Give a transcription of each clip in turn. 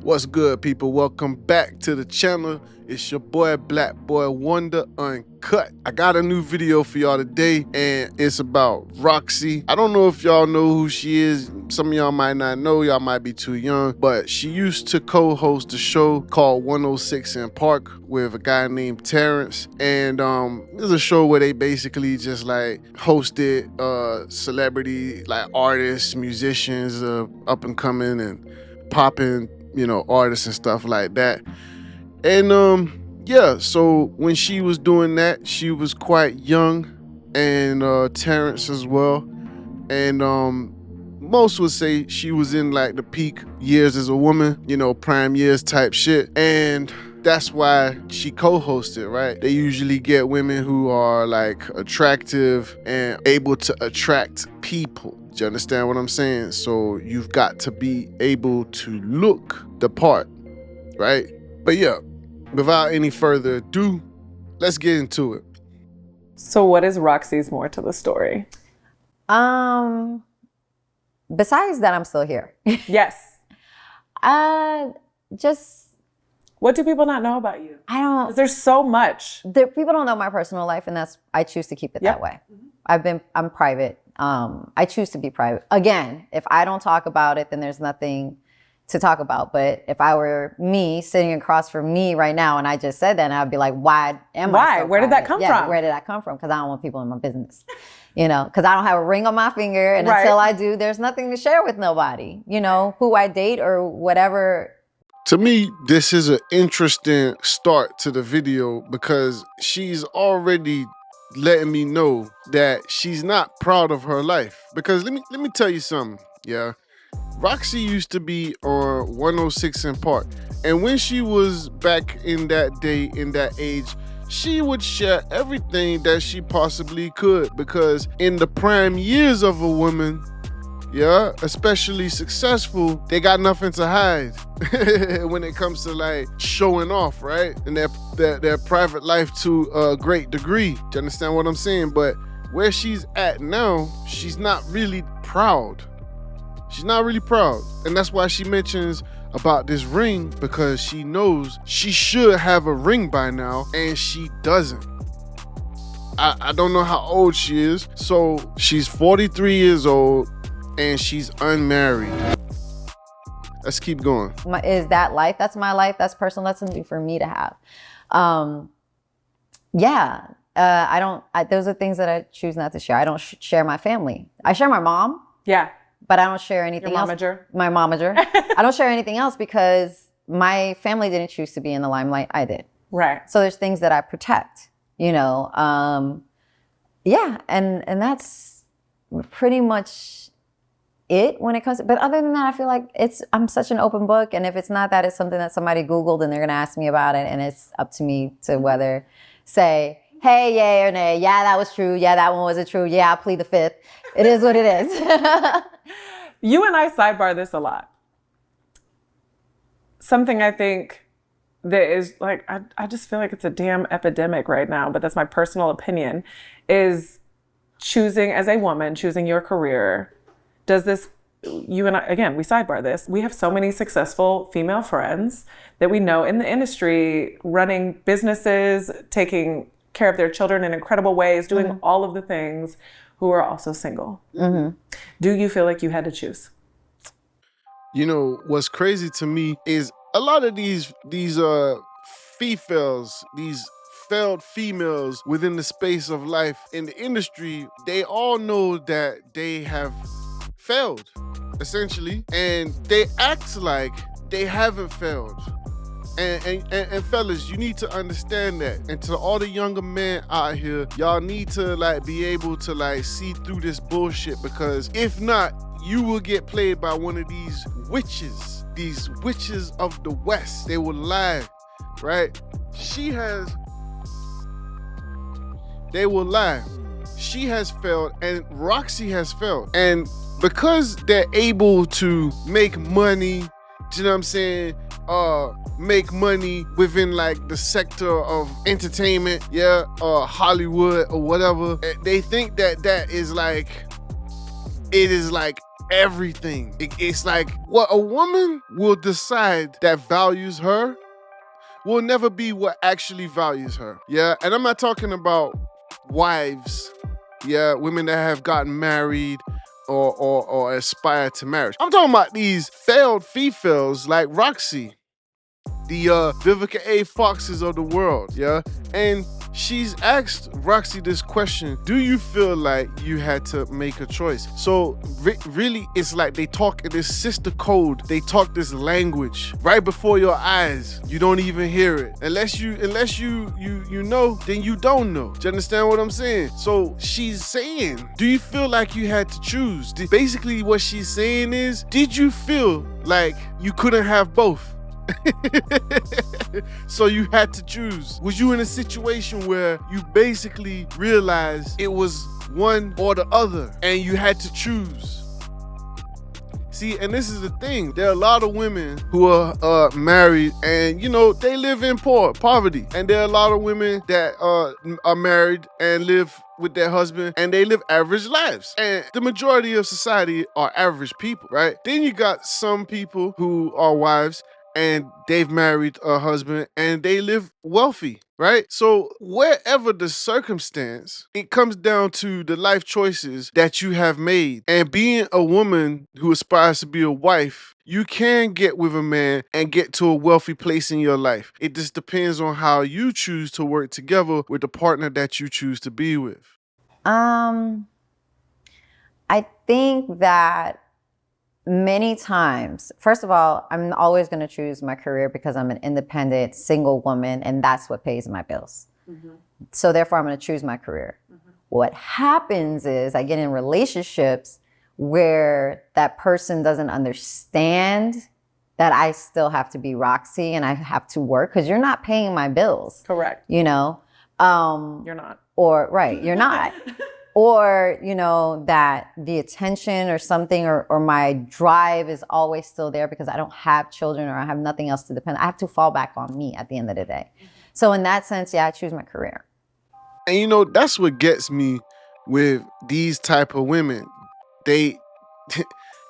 What's good, people? Welcome back to the channel. It's your boy, Black Boy Wonder Uncut. I got a new video for y'all today, and it's about Rocsi. I don't know if y'all know who she is. Some of y'all might not know. Y'all might be too young, but she used to co-host a show called 106 in Park with a guy named Terrence. And it's a show where they basically just like hosted celebrity, like artists, musicians, up and coming and popping, artists and stuff like that. And yeah, so when she was doing that, she was quite young, and Terrence as well. And most would say she was in like the peak years as a woman, prime years type shit. And that's why she co-hosted, right? They usually get women who are like attractive and able to attract people. Do you understand what I'm saying? So you've got to be able to look the part, right? But yeah, without any further ado, let's get into it. So what is Roxi's more to the story? Besides that, I'm still here. Yes. Just, what do people not know about you? I don't. 'Cause there's so much. People don't know my personal life, and I choose to keep it that way. I'm private. I choose to be private. Again, if I don't talk about it, then there's nothing to talk about. But if I were me sitting across from me right now and I just said that, and I'd be like, why am I so Where did that come from? Where did that come from? Because I don't want people in my business, because I don't have a ring on my finger. And Right. until I do, there's nothing to share with nobody, who I date or whatever. To me, this is an interesting start to the video because she's already letting me know that she's not proud of her life. Because let me tell you something, yeah. Rocsi used to be on 106 in Park. And when she was back in that day, in that age, she would share everything that she possibly could. Because in the prime years of a woman, yeah, especially successful, they got nothing to hide when it comes to like showing off, right? And their private life to a great degree. Do you understand what I'm saying? But where she's at now, she's not really proud. She's not really proud. And that's why she mentions about this ring, because she knows she should have a ring by now and she doesn't. I don't know how old she is. So she's 43 years old and she's unmarried. Let's keep going. Is that life? That's my life. That's personal. That's something for me to have. Those are things that I choose not to share. I don't share my family. I share my mom. Yeah. But I don't share anything else. My momager. I don't share anything else because my family didn't choose to be in the limelight. I did. Right. So there's things that I protect, and that's pretty much it when it comes to, but other than that, I feel like I'm such an open book. And if it's not that, it's something that somebody Googled and they're going to ask me about it. And it's up to me to whether say, hey, yay or nay. Yeah, that was true. Yeah, that one wasn't true. Yeah, I plead the fifth. It is what it is. You and I sidebar this a lot. Something I think that is like, I just feel like it's a damn epidemic right now, but that's my personal opinion, is choosing as a woman, choosing your career. Does this, you and I, again, we sidebar this. We have so many successful female friends that we know in the industry, running businesses, taking care of their children in incredible ways, doing all of the things, who are also single. Mm-hmm. Do you feel like you had to choose? What's crazy to me is a lot of these females, these failed females within the space of life in the industry, they all know that they have failed, essentially, and they act like they haven't failed. And fellas, you need to understand that. And to all the younger men out here, y'all need to be able to see through this bullshit, because if not, you will get played by one of these witches of the West. They will lie, right? They will lie. She has failed and Rocsi has failed. And because they're able to make money, you know what I'm saying? Make money within the sector of entertainment, Hollywood or whatever. They think that is it is everything. It's like what a woman will decide that values her will never be what actually values her. Yeah, and I'm not talking about wives. Yeah, women that have gotten married or aspire to marriage. I'm talking about these failed females like Rocsi, the Vivica A. Foxes of the world, yeah? And she's asked Roxy this question: do you feel like you had to make a choice? So really, it's like they talk this sister code, they talk this language right before your eyes. You don't even hear it. Unless you know, then you don't know. Do you understand what I'm saying? So she's saying, do you feel like you had to choose? Basically what she's saying is, did you feel like you couldn't have both? So you had to choose. Was you in a situation where you basically realized it was one or the other and you had to choose? See, and this is the thing. There are a lot of women who are married and, you know, they live in poverty. And there are a lot of women that are married and live with their husband and they live average lives. And the majority of society are average people, right? Then you got some people who are wives and they've married a husband and they live wealthy, right? So wherever the circumstance, it comes down to the life choices that you have made. And being a woman who aspires to be a wife, you can get with a man and get to a wealthy place in your life. It just depends on how you choose to work together with the partner that you choose to be with. I think that many times, first of all, I'm always going to choose my career because I'm an independent single woman and that's what pays my bills. Mm-hmm. So therefore, I'm going to choose my career. Mm-hmm. What happens is I get in relationships where that person doesn't understand that I still have to be Roxy and I have to work because you're not paying my bills. Correct. You know? You're not. Or, right, you're not. Or, you know, that the attention or something or my drive is always still there because I don't have children or I have nothing else to depend on. I have to fall back on me at the end of the day. So in that sense, yeah, I choose my career. And you know, that's what gets me with these type of women. They,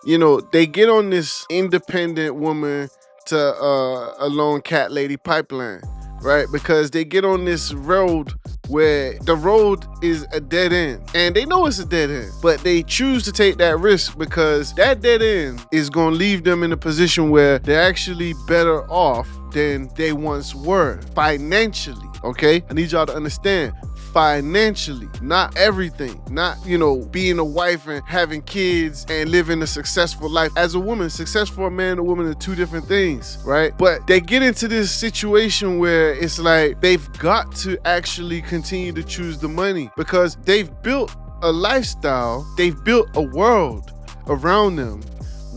you know, they get on this independent woman to a lone cat lady pipeline, right? Because they get on this road where the road is a dead end and they know it's a dead end, but they choose to take that risk because that dead end is going to leave them in a position where they're actually better off than they once were financially. Okay, I need y'all to understand, financially, not everything, not, you know, being a wife and having kids and living a successful life. As a woman, success for a man and a woman are two different things, right? But they get into this situation where it's like they've got to actually continue to choose the money because they've built a lifestyle, they've built a world around them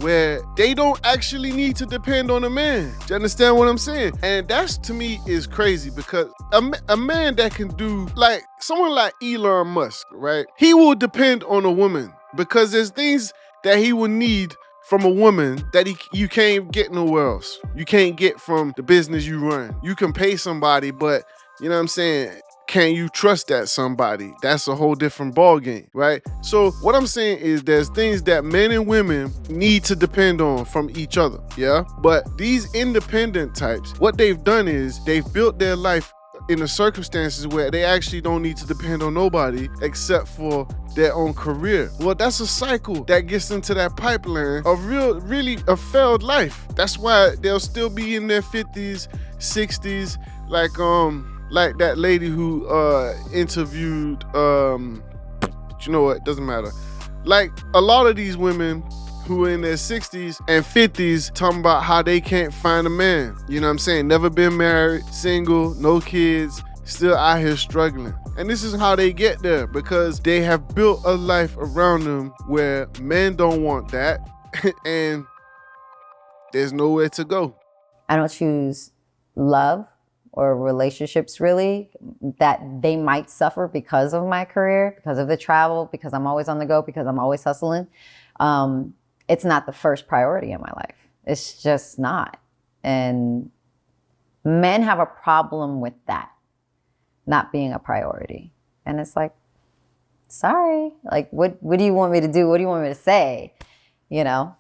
where they don't actually need to depend on a man. Do you understand what I'm saying? And that's, to me, is crazy because a man that can do, like someone like Elon Musk, right? He will depend on a woman because there's things that he will need from a woman that you can't get nowhere else. You can't get from the business you run. You can pay somebody, but you know what I'm saying? Can you trust that somebody? That's a whole different ballgame, right? So what I'm saying is there's things that men and women need to depend on from each other, yeah? But these independent types, what they've done is they've built their life in the circumstances where they actually don't need to depend on nobody except for their own career. Well, that's a cycle that gets into that pipeline of really a failed life. That's why they'll still be in their 50s, 60s, like that lady who interviewed, you know what, doesn't matter. Like a lot of these women who are in their 60s and 50s talking about how they can't find a man. You know what I'm saying? Never been married, single, no kids, still out here struggling. And this is how they get there because they have built a life around them where men don't want that and there's nowhere to go. I don't choose love or relationships really that they might suffer because of my career, because of the travel, because I'm always on the go, because I'm always hustling. It's not the first priority in my life. It's just not. And men have a problem with that not being a priority. And it's like, sorry, like, what do you want me to do? What do you want me to say? you know,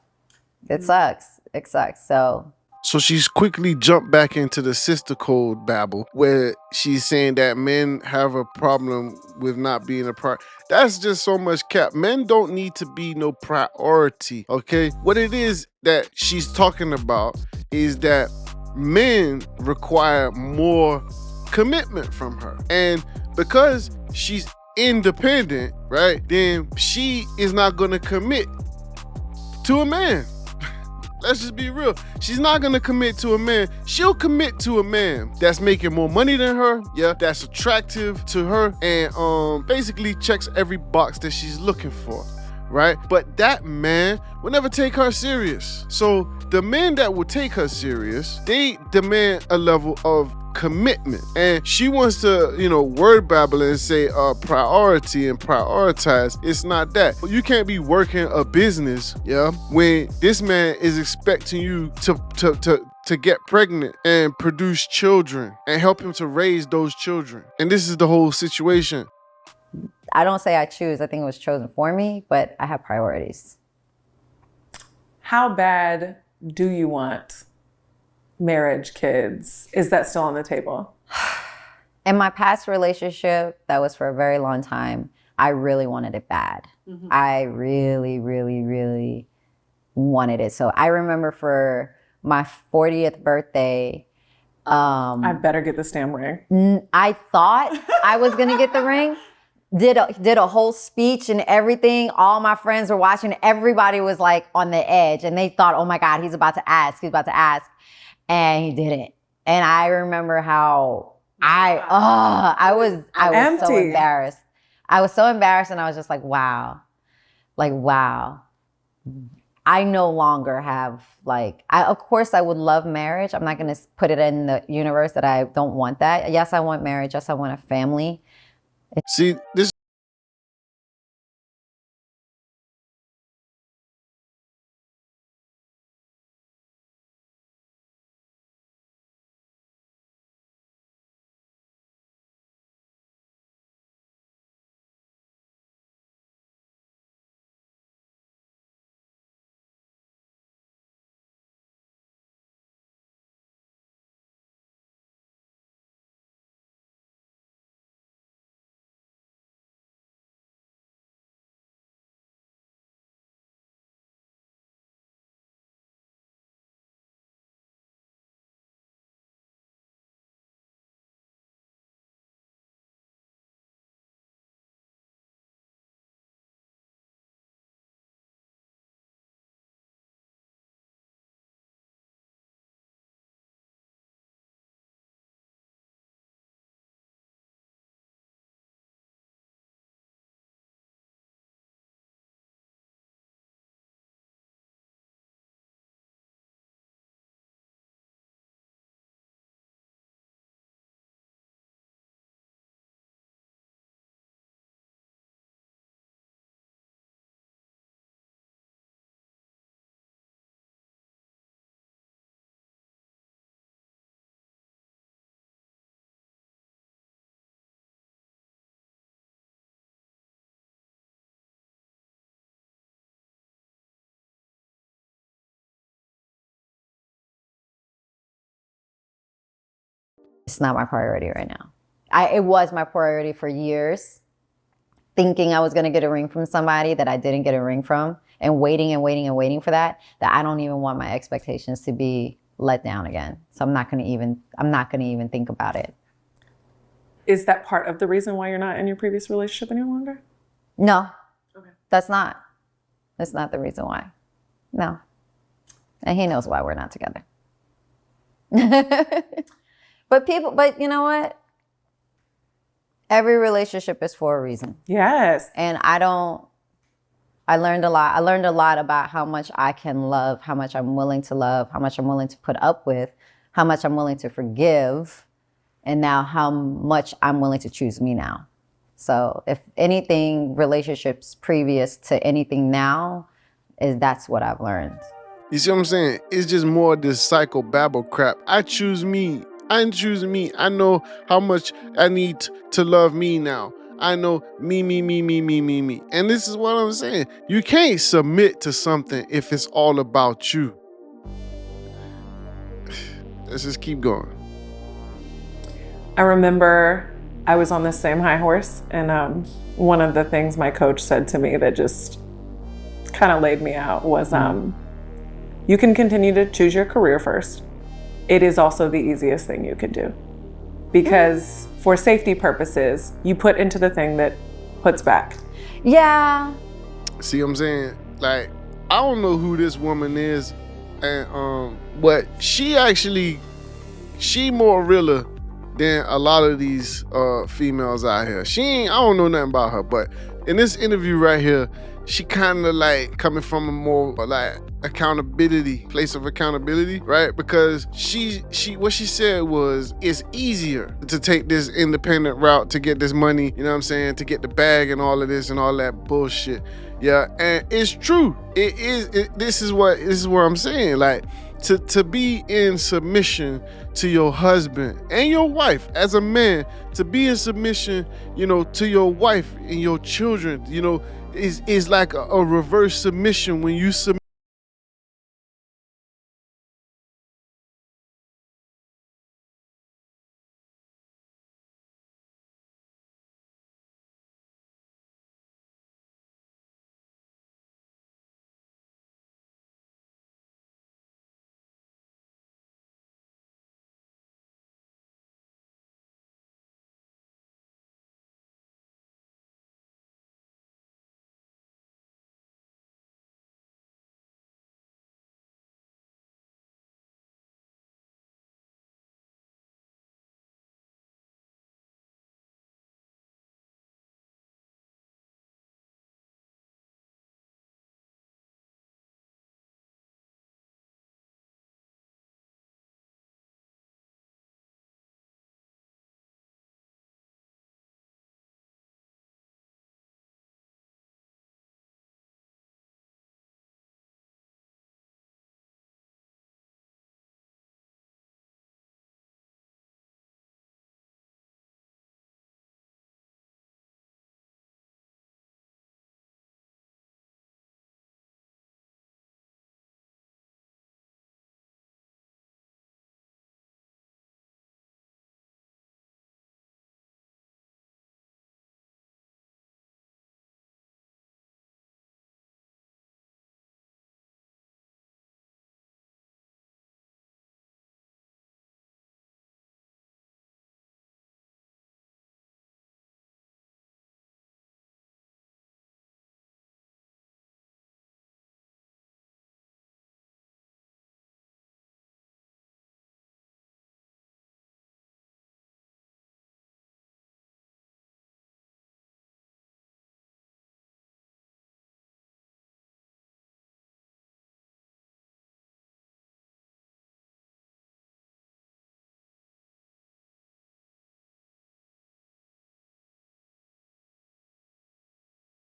it sucks. It sucks. So she's quickly jumped back into the sister code babble where she's saying that men have a problem with not being a part. That's just so much cap. Men don't need to be no priority, okay? What it is that she's talking about is that men require more commitment from her. And because she's independent, right, then she is not going to commit to a man. Let's just be real. She's not gonna commit to a man. She'll commit to a man that's making more money than her, yeah, that's attractive to her, and basically checks every box that she's looking for, right? But that man will never take her serious. So the men that will take her serious, they demand a level of commitment. And she wants to, word babble and say priority and prioritize. It's not that. You can't be working a business, yeah, when this man is expecting you to get pregnant and produce children and help him to raise those children. And this is the whole situation. I don't say I choose. I think it was chosen for me, but I have priorities. How bad do you want marriage, kids? Is that still on the table? In my past relationship, that was for a very long time, I really wanted it bad. Mm-hmm. I really, really, really wanted it. So I remember for my 40th birthday, I better get this damn ring. I thought I was going to get the ring. Did a whole speech and everything. All my friends were watching. Everybody was like on the edge and they thought, oh my God, he's about to ask. And he didn't. And I remember how I was empty. So embarrassed. I was so embarrassed and I was just like, wow. I no longer have of course I would love marriage. I'm not going to put it in the universe that I don't want that. Yes, I want marriage. Yes, I want a family. See, this It's not my priority right now. It was my priority for years, thinking I was going to get a ring from somebody that I didn't get a ring from, and waiting for that I don't even want my expectations to be let down again. So I'm not going to even think about it. Is that part of the reason why you're not in your previous relationship any longer? No. Okay. That's not the reason why. No. And he knows why we're not together. But you know what? Every relationship is for a reason. Yes. And I learned a lot. I learned a lot about how much I can love, how much I'm willing to love, how much I'm willing to put up with, how much I'm willing to forgive, and now how much I'm willing to choose me now. So if anything, relationships previous to anything now, that's what I've learned. You see what I'm saying? It's just more this psycho babble crap. I choose me. I'm choosing me. I know how much I need to love me now. I know me. And this is what I'm saying. You can't submit to something if it's all about you. Let's just keep going. I remember I was on the same high horse, and one of the things my coach said to me that just kind of laid me out was, you can continue to choose your career first. It is also the easiest thing you can do, because for safety purposes, you put into the thing that puts back. Yeah. See what I'm saying? Like, I don't know who this woman is, and but she more realer than a lot of these females out here. I don't know nothing about her, but in this interview right here, she kind of like coming from a more like place of accountability, right? Because what she said was, it's easier to take this independent route to get this money, you know what I'm saying, to get the bag and all of this and all that bullshit. Yeah, and it's true. This is what I'm saying. Like, to be in submission to your husband and your wife as a man, to be in submission, you know, to your wife and your children, you know, is like a reverse submission when you submit.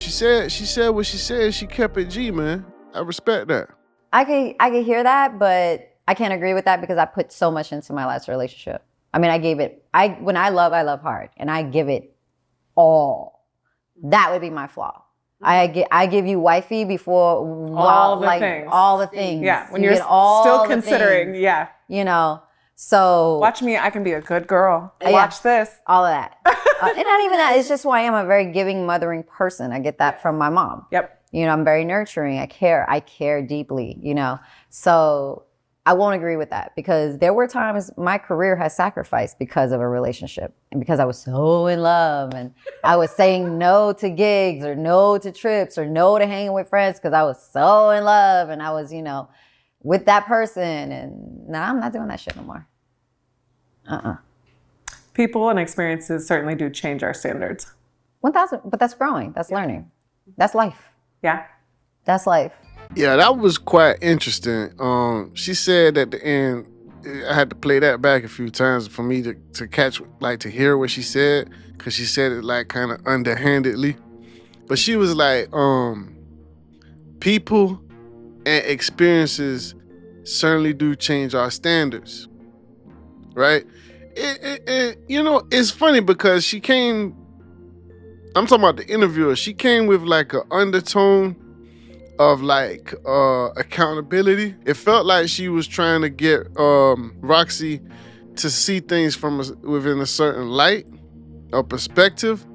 She said what she said. She kept it G, man. I respect that. I can hear that, but I can't agree with that because I put so much into my last relationship. I mean, when I love hard, and I give it all. That would be my flaw. I give you wifey before all the things. Yeah, when you're still considering, yeah. You know, so watch me. I can be a good girl. Watch this. All of that. And not even that. It's just who I am. I'm a very giving, mothering person. I get that from my mom. Yep. You know, I'm very nurturing. I care deeply, you know. So I won't agree with that because there were times my career has sacrificed because of a relationship and because I was so in love and I was saying no to gigs or no to trips or no to hanging with friends because I was so in love and I was, you know, with that person. And now I'm not doing that shit no more. People and experiences certainly do change our standards. 1,000, but that's growing. That's learning. That's life. Yeah. That's life. Yeah, that was quite interesting. She said at the end, I had to play that back a few times for me to catch, like to hear what she said, because she said it like kind of underhandedly. But she was like, people and experiences certainly do change our standards, right? You know, it's funny because she came I'm talking about the interviewer. She came with like an undertone of like accountability. It felt like she was trying to get Rocsi to see things from within a certain light or perspective.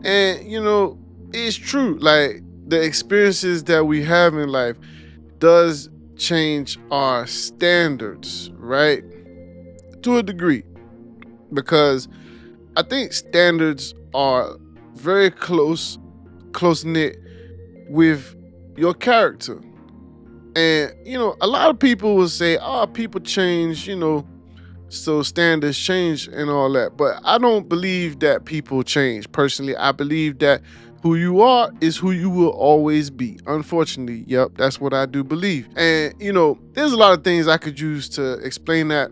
And you know, it's true. Like the experiences that we have in life does change our standards, right? To a degree. Because I think standards are very close knit with your character. And you know, a lot of people will say, "Oh, people change," you know, so standards change and all that. But I don't believe that people change. Personally, I believe that who you are is who you will always be. Unfortunately, yep, that's what I do believe. And you know, there's a lot of things I could use to explain that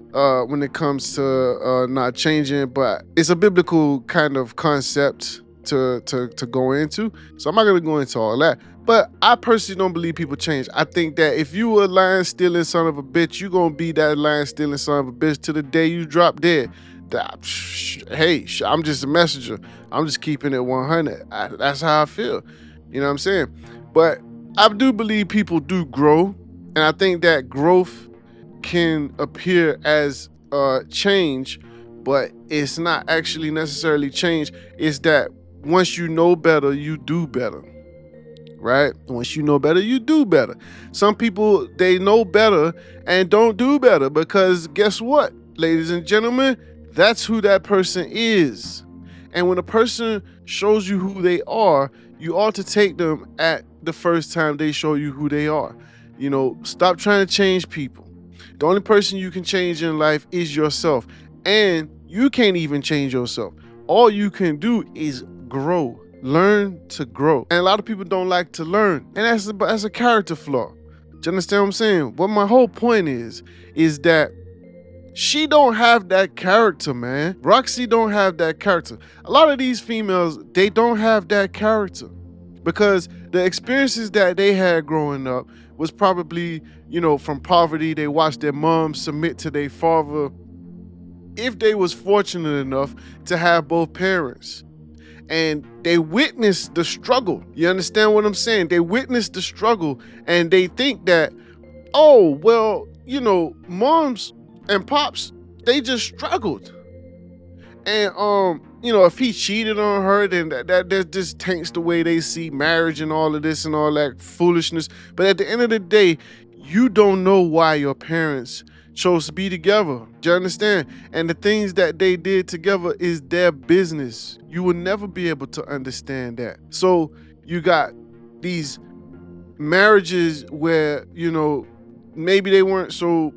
when it comes to not changing, but it's a biblical kind of concept to go into. So I'm not gonna go into all that. But I personally don't believe people change. I think that if you a lying, stealing son of a bitch, you gonna be that lying, stealing son of a bitch to the day you drop dead. Hey, I'm just a messenger. I'm just keeping it 100. That's how I feel. You know what I'm saying? But I do believe people do grow, and I think that growth can appear as change, but it's not actually necessarily change. It's that once you know better, you do better. Right? Once you know better, you do better. Some people, they know better and don't do better because guess what, ladies and gentlemen? That's who that person is. And when a person shows you who they are, you ought to take them at the first time they show you who they are. You know, stop trying to change people. The only person you can change in life is yourself. And you can't even change yourself. All you can do is grow. Learn to grow. And a lot of people don't like to learn. And that's a character flaw. Do you understand what I'm saying? What my whole point is that she don't have that character, man. Rocsi don't have that character. A lot of these females, they don't have that character. Because the experiences that they had growing up was probably, you know, from poverty. They watched their mom submit to their father. If they was fortunate enough to have both parents, and they witnessed the struggle. You understand what I'm saying? They witnessed the struggle and they think that, oh, well, you know, moms and pops, they just struggled. And you know, if he cheated on her, then that just tanks the way they see marriage and all of this and all that foolishness. But at the end of the day, you don't know why your parents chose to be together. Do you understand? And the things that they did together is their business. You will never be able to understand that. So you got these marriages where, you know, maybe they weren't so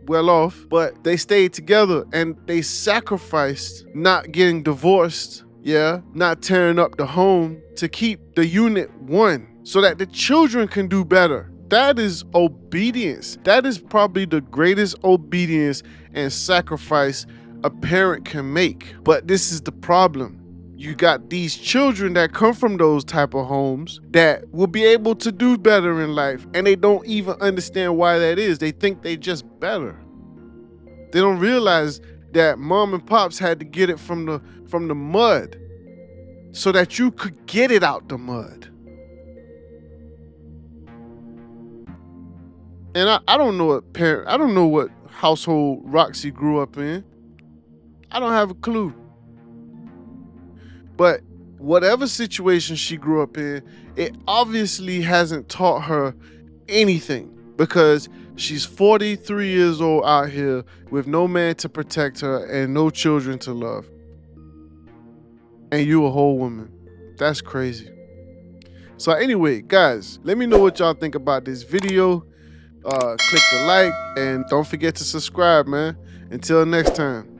well off, but they stayed together and they sacrificed not getting divorced, yeah, not tearing up the home to keep the unit one so that the children can do better. That is obedience. That is probably the greatest obedience and sacrifice a parent can make. But this is the problem. You got these children that come from those type of homes that will be able to do better in life, and they don't even understand why that is. They think they just better. They don't realize that mom and pops had to get it from the mud so that you could get it out the mud. And I don't know I don't know what household Rocsi grew up in. I don't have a clue. But whatever situation she grew up in, it obviously hasn't taught her anything because she's 43 years old out here with no man to protect her and no children to love. And you a whole woman. That's crazy. So anyway, guys, let me know what y'all think about this video. Click the like and don't forget to subscribe, man. Until next time.